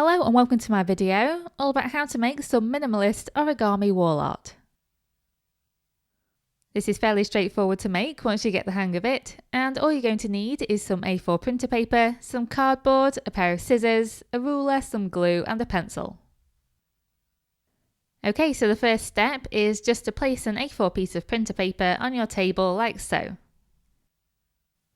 Hello and welcome to my video, all about how to make some minimalist origami wall art. This is fairly straightforward to make once you get the hang of it, and all you're going to need is some A4 printer paper, some cardboard, a pair of scissors, a ruler, some glue and a pencil. Okay, so the first step is just to place an A4 piece of printer paper on your table like so.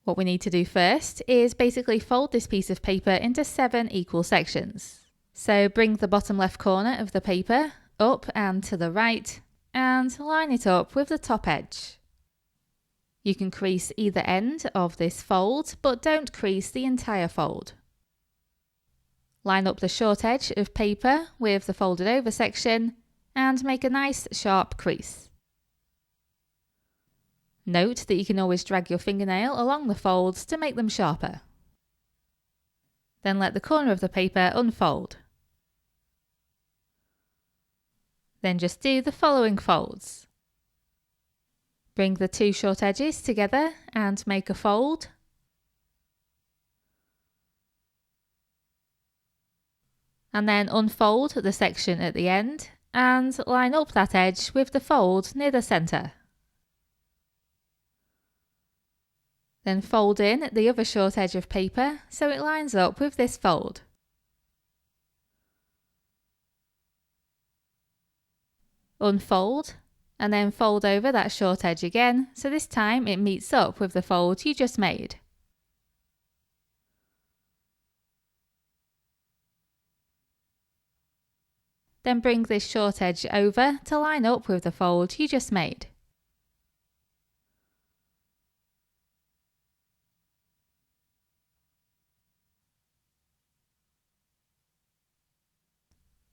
What we need to do first is basically fold this piece of paper into 7 equal sections. So bring the bottom left corner of the paper up and to the right and line it up with the top edge. You can crease either end of this fold, but don't crease the entire fold. Line up the short edge of paper with the folded over section and make a nice sharp crease. Note that you can always drag your fingernail along the folds to make them sharper. Then let the corner of the paper unfold. Then just do the following folds. Bring the 2 short edges together and make a fold. And then unfold the section at the end and line up that edge with the fold near the centre. Then fold in the other short edge of paper so it lines up with this fold. Unfold and then fold over that short edge again, so this time it meets up with the fold you just made. Then bring this short edge over to line up with the fold you just made.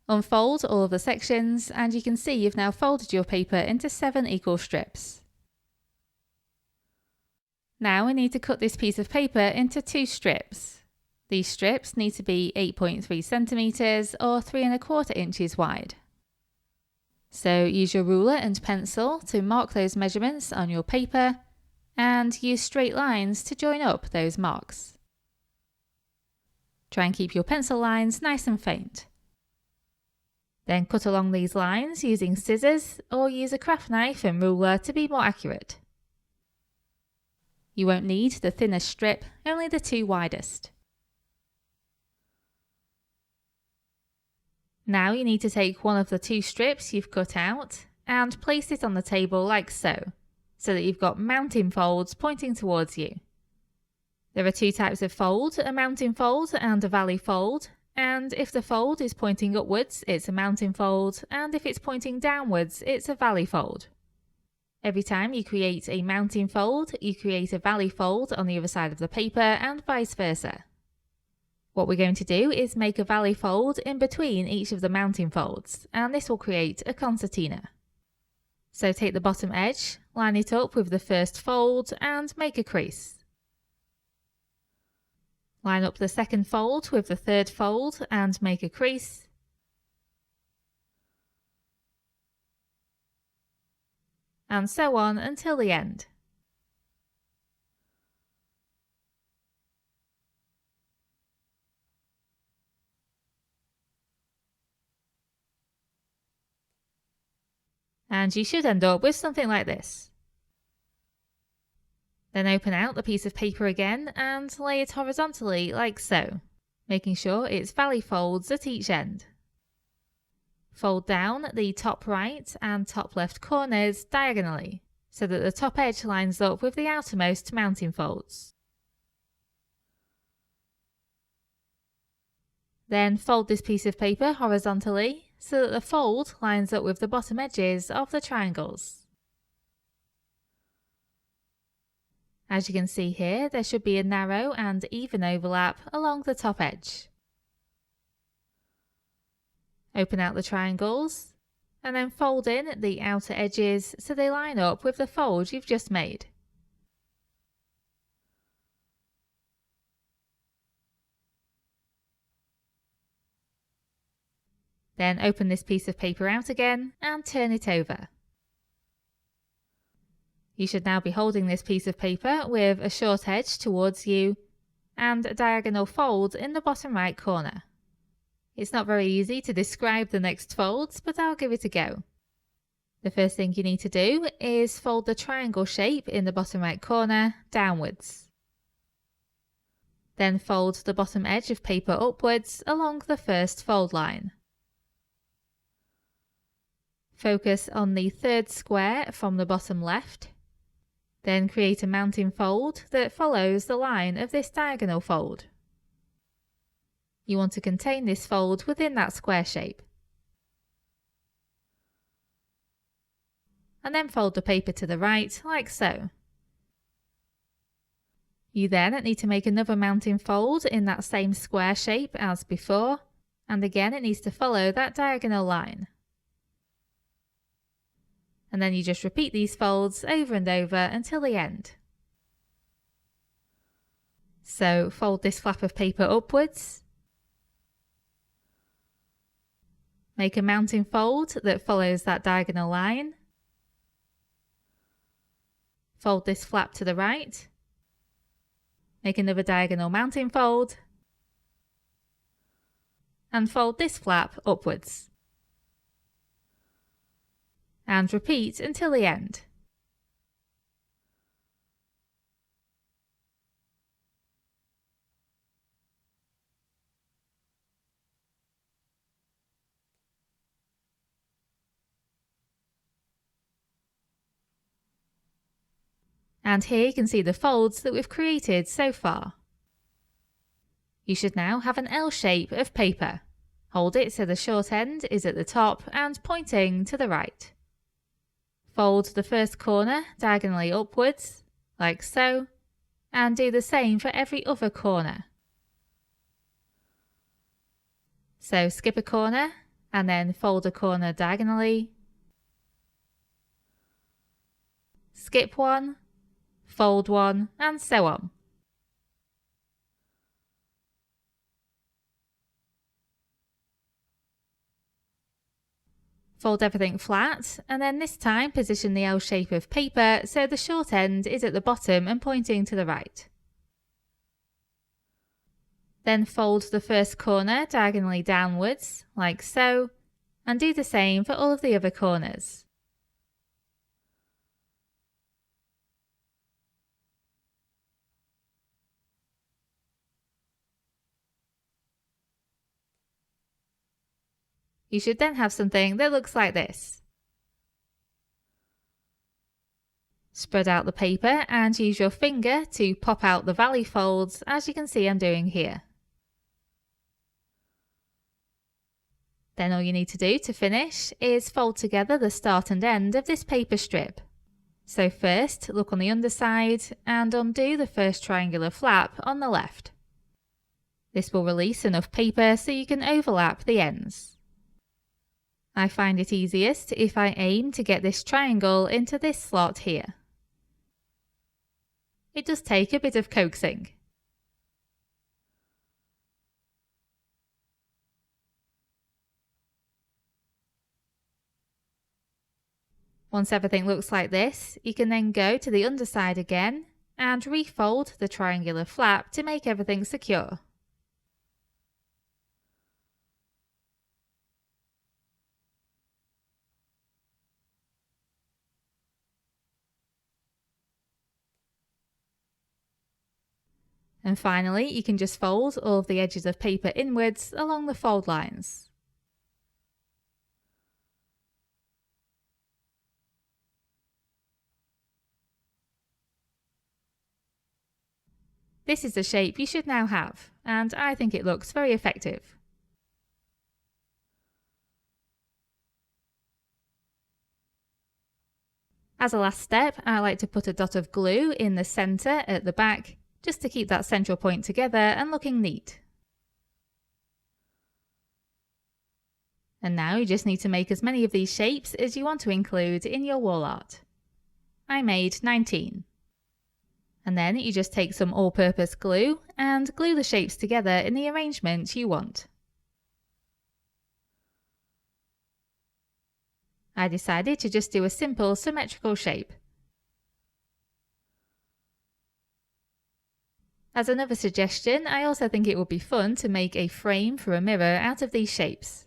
Unfold all of the sections and you can see you've now folded your paper into 7 equal strips. Now we need to cut this piece of paper into 2 strips. These strips need to be 8.3 centimeters or 3¼ inches wide. So use your ruler and pencil to mark those measurements on your paper and use straight lines to join up those marks. Try and keep your pencil lines nice and faint. Then cut along these lines using scissors or use a craft knife and ruler to be more accurate. You won't need the thinnest strip, only the 2 widest. Now you need to take one of the 2 strips you've cut out and place it on the table like so that you've got mounting folds pointing towards you. There are 2 types of fold, a mounting fold and a valley fold. And if the fold is pointing upwards, it's a mounting fold, and if it's pointing downwards, it's a valley fold. Every time you create a mounting fold, you create a valley fold on the other side of the paper and vice versa. What we're going to do is make a valley fold in between each of the mounting folds, and this will create a concertina. So take the bottom edge, line it up with the first fold and make a crease. Line up the second fold with the third fold and make a crease. And so on until the end. And you should end up with something like this. Then open out the piece of paper again and lay it horizontally like so, making sure it's valley folds at each end. Fold down the top right and top left corners diagonally, so that the top edge lines up with the outermost mounting folds. Then fold this piece of paper horizontally, so that the fold lines up with the bottom edges of the triangles. As you can see here, there should be a narrow and even overlap along the top edge. Open out the triangles and then fold in the outer edges so they line up with the fold you've just made. Then open this piece of paper out again and turn it over. You should now be holding this piece of paper with a short edge towards you and a diagonal fold in the bottom right corner. It's not very easy to describe the next folds, but I'll give it a go. The first thing you need to do is fold the triangle shape in the bottom right corner downwards. Then fold the bottom edge of paper upwards along the first fold line. Focus on the third square from the bottom left. Then create a mounting fold that follows the line of this diagonal fold. You want to contain this fold within that square shape. And then fold the paper to the right, like so. You then need to make another mounting fold in that same square shape as before, and again it needs to follow that diagonal line. And then you just repeat these folds over and over until the end. So fold this flap of paper upwards. Make a mounting fold that follows that diagonal line. Fold this flap to the right. Make another diagonal mounting fold. And fold this flap upwards. And repeat until the end. And here you can see the folds that we've created so far. You should now have an L shape of paper. Hold it so the short end is at the top and pointing to the right. Fold the first corner diagonally upwards, like so, and do the same for every other corner. So skip a corner and then fold a corner diagonally. Skip one, fold one, and so on. Fold everything flat, and then this time position the L shape of paper so the short end is at the bottom and pointing to the right. Then fold the first corner diagonally downwards, like so, and do the same for all of the other corners. You should then have something that looks like this. Spread out the paper and use your finger to pop out the valley folds, as you can see I'm doing here. Then all you need to do to finish is fold together the start and end of this paper strip. So first, look on the underside and undo the first triangular flap on the left. This will release enough paper so you can overlap the ends. I find it easiest if I aim to get this triangle into this slot here. It does take a bit of coaxing. Once everything looks like this, you can then go to the underside again and refold the triangular flap to make everything secure. And finally, you can just fold all of the edges of paper inwards along the fold lines. This is the shape you should now have, and I think it looks very effective. As a last step, I like to put a dot of glue in the centre at the back, just to keep that central point together and looking neat. And now you just need to make as many of these shapes as you want to include in your wall art. I made 19. And then you just take some all-purpose glue and glue the shapes together in the arrangement you want. I decided to just do a simple symmetrical shape. As another suggestion, I also think it would be fun to make a frame for a mirror out of these shapes.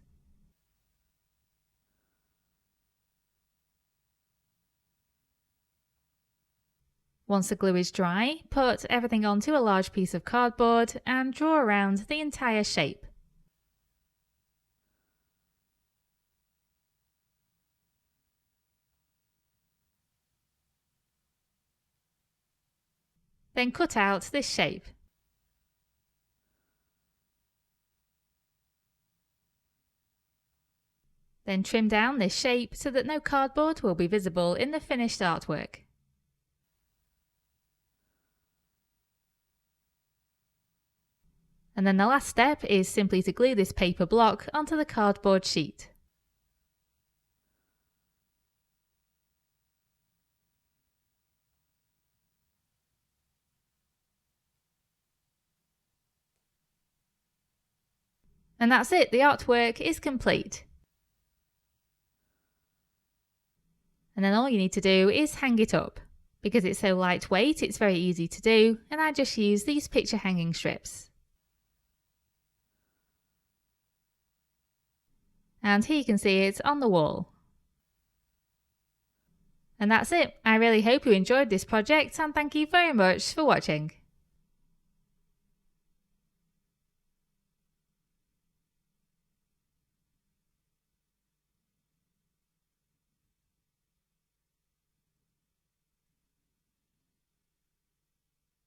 Once the glue is dry, put everything onto a large piece of cardboard and draw around the entire shape. Then cut out this shape. Then trim down this shape so that no cardboard will be visible in the finished artwork. And then the last step is simply to glue this paper block onto the cardboard sheet. And that's it, the artwork is complete. And then all you need to do is hang it up. Because it's so lightweight, it's very easy to do, and I just use these picture hanging strips. And here you can see it on the wall. And that's it. I really hope you enjoyed this project, and thank you very much for watching.